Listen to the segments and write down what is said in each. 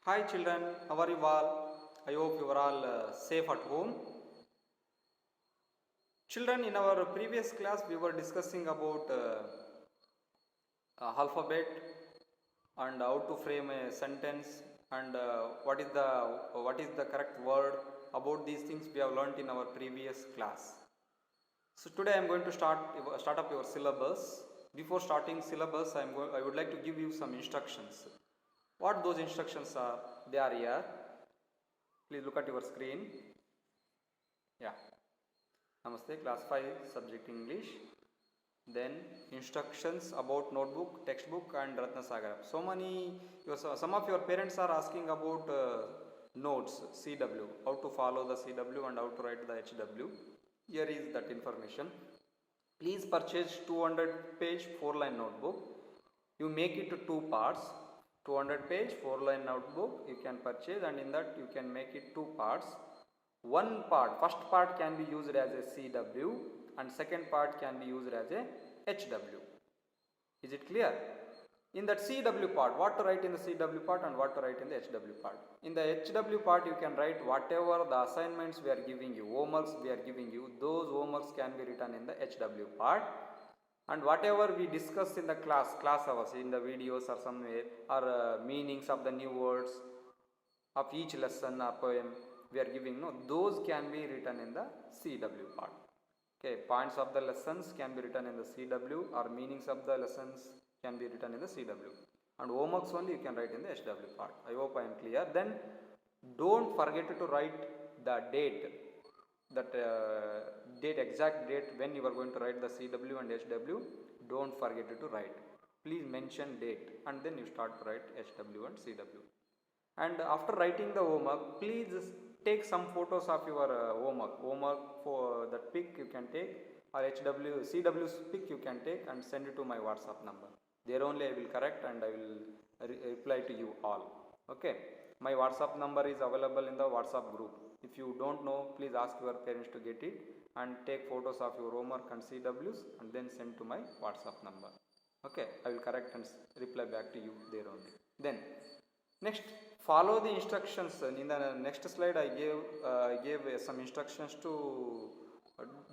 Hi children, how are you all? I hope you are all safe at home. Children, in our previous class we were discussing about alphabet and how to frame a sentence and what is the correct word. About these things we have learnt in our previous class. So today I am going to start up your syllabus. Before starting syllabus, I would like to give you some instructions. What those instructions are? They are here. Please look at your screen. Yeah. Namaste, class 5, subject English. Then instructions about notebook, textbook and Ratnasagar. Some of your parents are asking about notes, CW, how to follow the CW and how to write the HW. Here is that information. Please purchase 200 page 4-line notebook. You make it to two parts. 200 page 4-line notebook you can purchase, and in that you can make it two parts. One part, first part can be used as a CW and second part can be used as a HW. Is it clear? In that CW part, what to write in the CW part and what to write in the HW part. In the HW part you can write whatever the assignments we are giving you, homeworks we are giving you, those homeworks can be written in the HW part. And whatever we discuss in the class hours, in the videos or somewhere, or meanings of the new words of each lesson or poem we are giving, no, those can be written in the CW part. Okay, points of the lessons can be written in the CW, or meanings of the lessons can be written in the CW, and homeworks only you can write in the HW part. I hope I am clear. Then don't forget to write the date, exact date when you are going to write the CW and HW. Don't forget to write. Please mention date and then you start to write HW and CW. And after writing the homework, please take some photos of your homework for that pic you can take, or CW's pic you can take and send it to my WhatsApp number. There only I will correct and I will reply to you all. Okay, my WhatsApp number is available in the WhatsApp group. If you don't know, please ask your parents to get it and take photos of your homework and CW's and then send to my WhatsApp number. Okay, I will correct and reply back to you there only. Then next, follow the instructions. In the next slide I gave some instructions to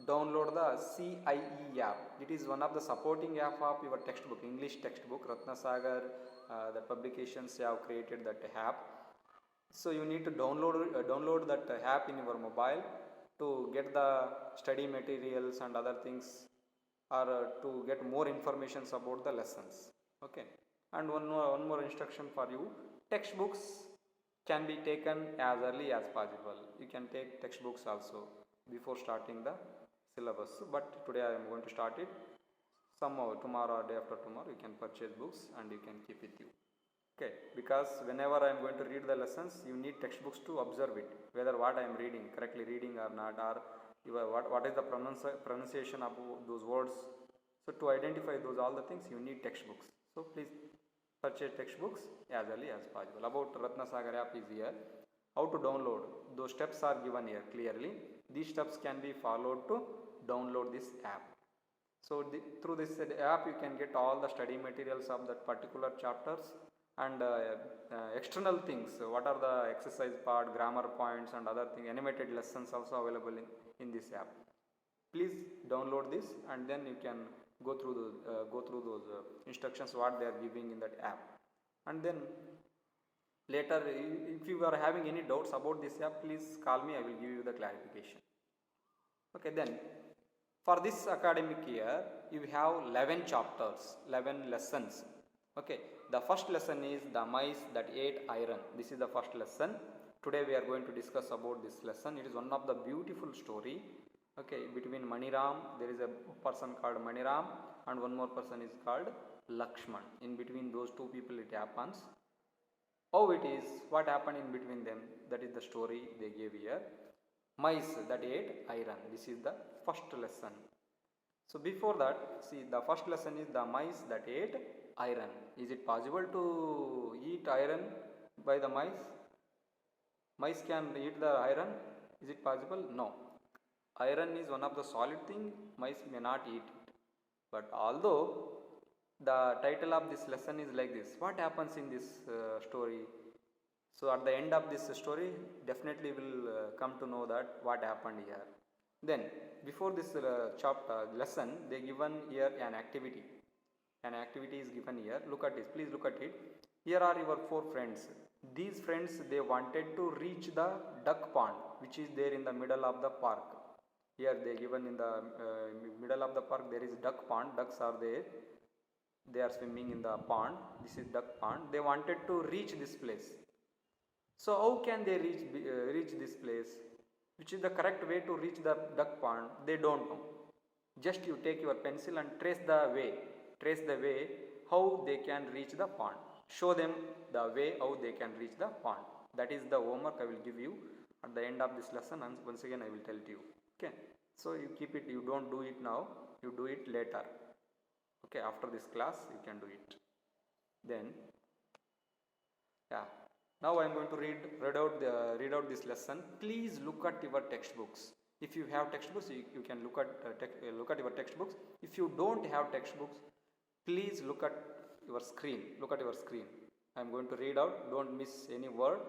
download the CIE app. It is one of the supporting app of your textbook, English textbook, Ratnasagar, the publications have created that app. So you need to download that app in your mobile to get the study materials and other things, or to get more informations about the lessons. Okay, and one more instruction for you. Textbooks can be taken as early as possible. You can take textbooks also before starting the syllabus, but today I am going to start it. Somehow tomorrow or day after tomorrow you can purchase books and you can keep with you. Okay, because whenever I am going to read the lessons, you need textbooks to observe it, whether what I am reading, correctly reading or not, or what is the pronunciation of those words. So to identify those all the things you need textbooks. So please purchase textbooks as early as possible. About Ratnasagar app is here. How to download? Those steps are given here clearly. These steps can be followed to download this app. So through this app you can get all the study materials of that particular chapters and external things. What are the exercise part, grammar points and other things, animated lessons also available in this app. Please download this and then you can go through those instructions what they are giving in that app. And then later if you are having any doubts about this app, please call me, I will give you the clarification. Okay, then for this academic year you have 11 chapters, 11 lessons. Okay, the first lesson is the mice that ate iron. This is the first lesson. Today we are going to discuss about this lesson. It is one of the beautiful story. Okay, between Maniram, there is a person called Maniram and one more person is called Lakshman. In between those two people it happens. How it is, what happened in between them, that is the story they gave here. Mice that ate iron. This is the first lesson. So before that, see, the first lesson is the mice that ate iron. Is it possible to eat iron by the mice? Mice can eat the iron. Is it possible? No. Iron is one of the solid thing, mice may not eat it. But although the title of this lesson is like this, what happens in this story? So at the end of this story, definitely will come to know that what happened here. Then before this chapter lesson, they given here an activity. An activity is given here. Look at this. Please look at it. Here are your four friends. These friends, they wanted to reach the duck pond, which is there in the middle of the park. Here they given in the middle of the park. There is duck pond. Ducks are there. They are swimming in the pond. This is duck pond. They wanted to reach this place. So how can they reach this place? Which is the correct way to reach the duck pond? They don't know. Just you take your pencil and trace the way how they can reach the pond. Show them the way how they can reach the pond. That is the homework I will give you at the end of this lesson, and once again I will tell to you. Okay, so you keep it, you don't do it now, you do it later. Okay, after this class you can do it. Then yeah, now I am going to read out this lesson. Please look at your textbooks. If you have textbooks, you can look at your textbooks. If you don't have textbooks, please look at your screen. Look at your screen. I am going to read out. Don't miss any word.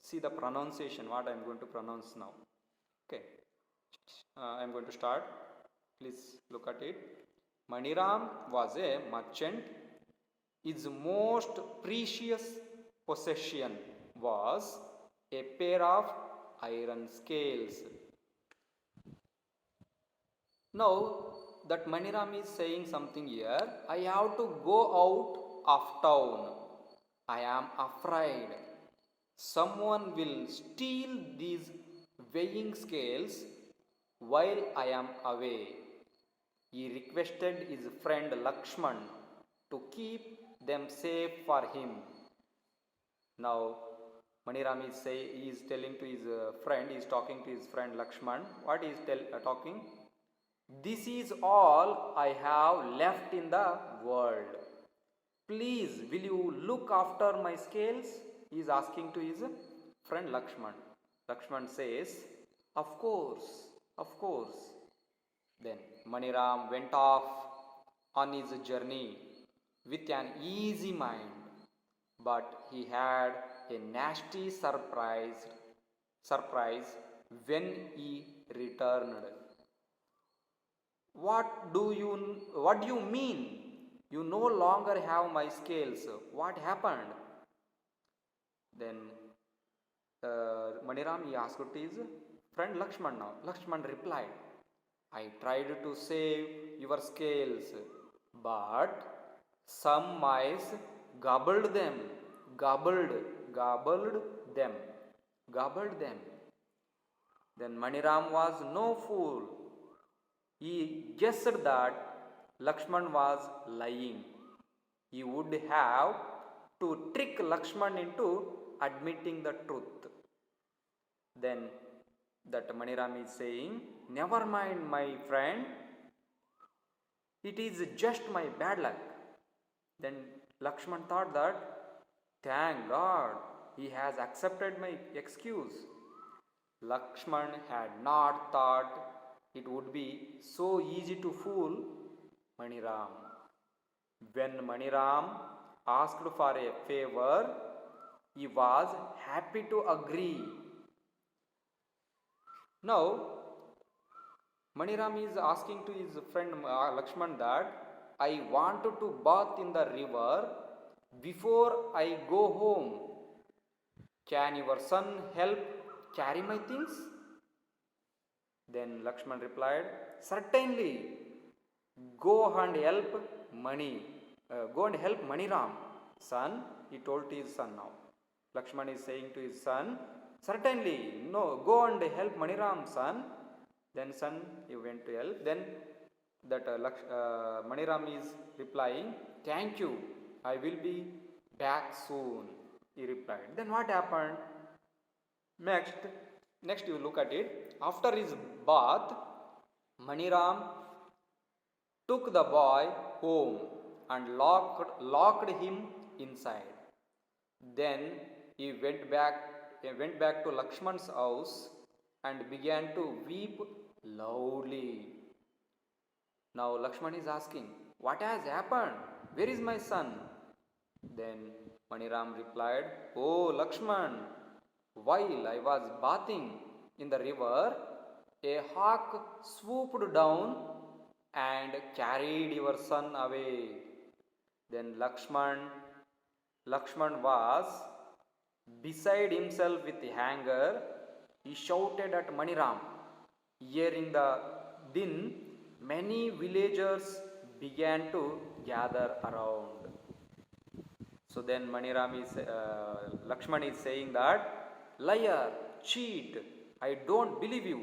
See the pronunciation. What I am going to pronounce now. Okay. I am going to start. Please look at it. Maniram was a merchant. His most precious possession was a pair of iron scales. Now that Maniram is saying something here. I have to go out of town. I am afraid someone will steal these weighing scales while I am away. He requested his friend Lakshman to keep them safe for him. Now Maniram is telling to his friend, he is talking to his friend Lakshman. What is talking? This is all I have left in the world. Please, will you look after my scales? He is asking to his friend Lakshman. Lakshman says, of course, of course. Then Maniram went off on his journey with an easy mind, but he had a nasty surprise when he returned. What do you mean? You no longer have my scales. What happened? Then Maniram he asked his friend Lakshman now. Lakshman replied, I tried to save your scales, but some mice gobbled them. Gobbled them. Then Maniram was no fool. He guessed that Lakshman was lying. He would have to trick Lakshman into admitting the truth. Then that Maniram is saying, never mind my friend, it is just my bad luck. Then Lakshman thought that, thank God, he has accepted my excuse. Lakshman had not thought it would be so easy to fool Maniram. When Maniram asked for a favor, he was happy to agree. Now, Maniram is asking to his friend Lakshman that I wanted to bath in the river before I go home. Can your son help carry my things? Then Lakshman replied, certainly. Go and help Maniram. Son, he told to his son now. Lakshman is saying to his son, certainly, no, go and help Maniram, son. Then son, he went to help. Then that Maniram is replying, thank you, I will be back soon, he replied. Then what happened? Next you look at it. After his bath, Maniram took the boy home and locked him inside. Then he went back to Lakshman's house and began to weep loudly. Now Lakshman is asking, what has happened? Where is my son? Then Maniram replied, "Oh Lakshman, while I was bathing in the river, a hawk swooped down and carried your son away." Then Lakshman was beside himself with anger. He shouted at Maniram. Hearing the din, many villagers began to gather around. So then Lakshman is saying that, "Liar, cheat, I don't believe you."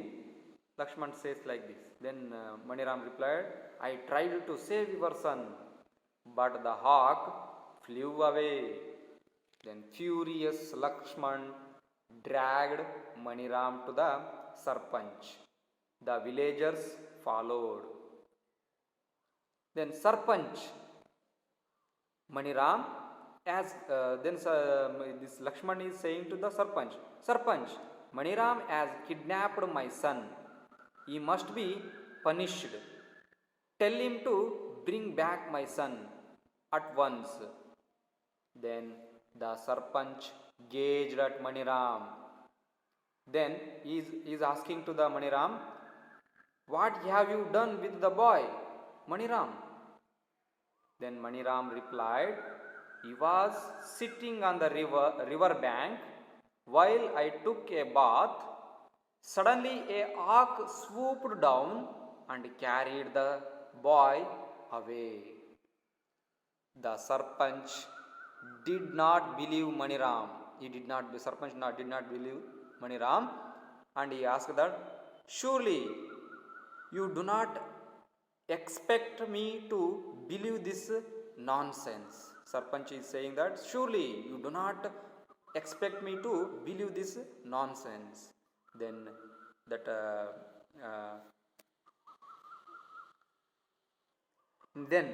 Lakshman says like this. Then Maniram replied, "I tried to save your son, but the hawk flew away." Then furious Lakshman dragged Maniram to the Sarpanch. The villagers followed. Then Sarpanch, Maniram, this Lakshman is saying to the Sarpanch, "Sarpanch, Maniram has kidnapped my son. He must be punished. Tell him to bring back my son at once." Then the Sarpanch gazed at Maniram. Then he is asking to the Maniram, "What have you done with the boy, Maniram?" Then Maniram replied, "He was sitting on the river bank while I took a bath. Suddenly a hawk swooped down and carried the boy away." The Sarpanch did not believe Maniram. Sarpanch did not believe Maniram, and he asked that, "Surely you do not expect me to believe this nonsense." Sarpanch is saying that, "Surely you do not expect me to believe this nonsense." Then then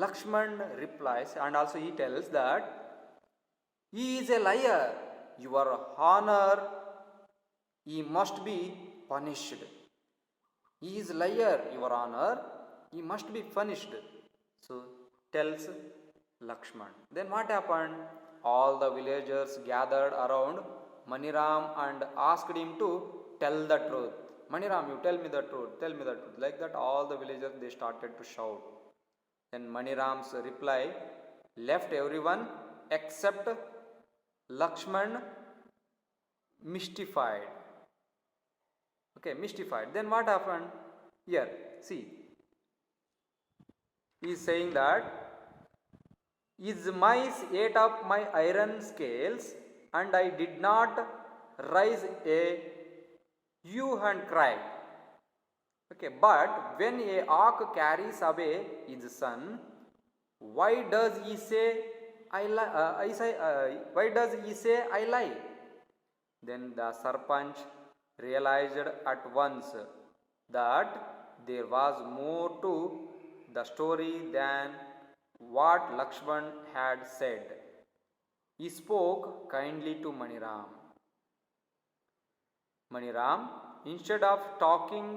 Lakshman replies, and also he tells that, "He is a liar. Your honor, he must be punished." "He is a liar, your honor. He must be punished." So tells Lakshman. Then what happened? All the villagers gathered around Maniram and asked him to tell the truth. "Maniram, you tell me the truth. Tell me the truth." Like that, all the villagers, they started to shout. Then Maniram's reply left everyone except Lakshman mystified. Okay, mystified. Then what happened? Here, see. He is saying that, "His mice ate up my iron scales, and I did not raise a hue and cry." Okay, but when a hawk carries away his son, why does he say I lie? Then the Sarpanch realized at once that there was more to the story than what Lakshman had said. He spoke kindly to Maniram. "Maniram, instead of talking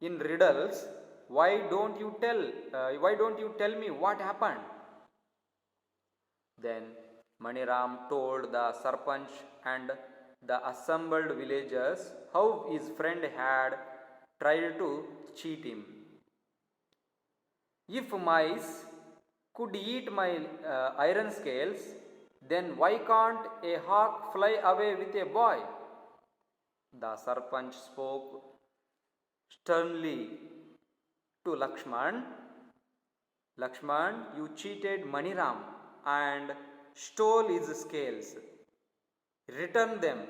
in riddles, why don't you tell me what happened?" Then Maniram told the Sarpanch and the assembled villagers how his friend had tried to cheat him. "If mice could eat my iron scales, then why can't a hawk fly away with a boy?" The Sarpanch spoke sternly to Lakshman. "Lakshman, you cheated Maniram and stole his scales. Return them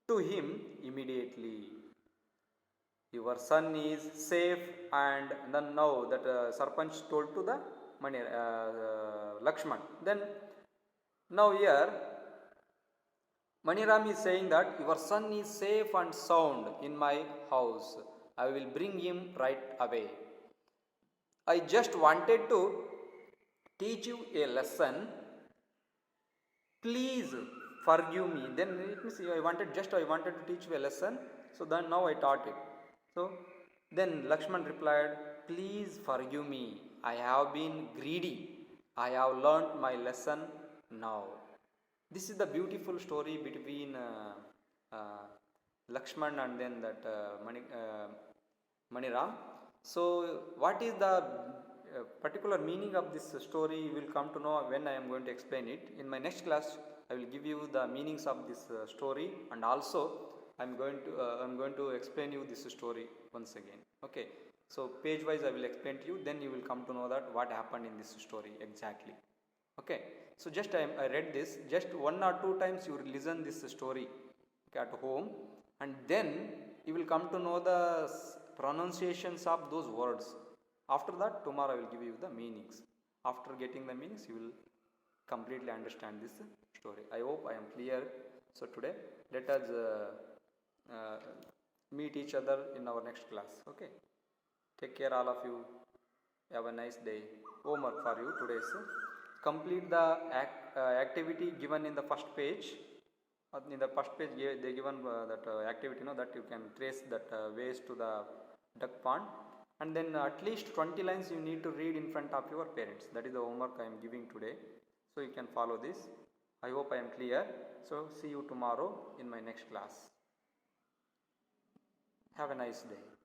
to him immediately. Your son is safe." And then now that Sarpanch told to the Lakshman. Then now here Maniram is saying that, "Your son is safe and sound in my house. I will bring him right away. I just wanted to teach you a lesson. Please forgive me." Then it means I wanted to teach you a lesson. So then now I taught it. So then Lakshman replied, "Please forgive me. I have been greedy. I have learnt my lesson Now, this is the beautiful story between Lakshman and then that Maniram. So, what is the particular meaning of this story? You will come to know when I am going to explain it. In my next class, I will give you the meanings of this story, and also I am going to explain you this story once again. Okay. So, page wise I will explain to you. Then you will come to know that what happened in this story exactly. Okay. So, just I read this. Just one or two times you will listen this story, okay, at home, and then you will come to know the pronunciations of those words. After that, tomorrow I will give you the meanings. After getting the meanings, you will completely understand this story. I hope I am clear. So today, let us meet each other in our next class. Okay. Take care, all of you. Have a nice day. Homework for you today's. Complete the activity given in the first page. In the first page, they given that activity, that you can trace that ways to the duck pond, and then at least 20 lines you need to read in front of your parents. That is the homework I am giving today. So you can follow this. I hope I am clear. So see you tomorrow in my next class. Have a nice day.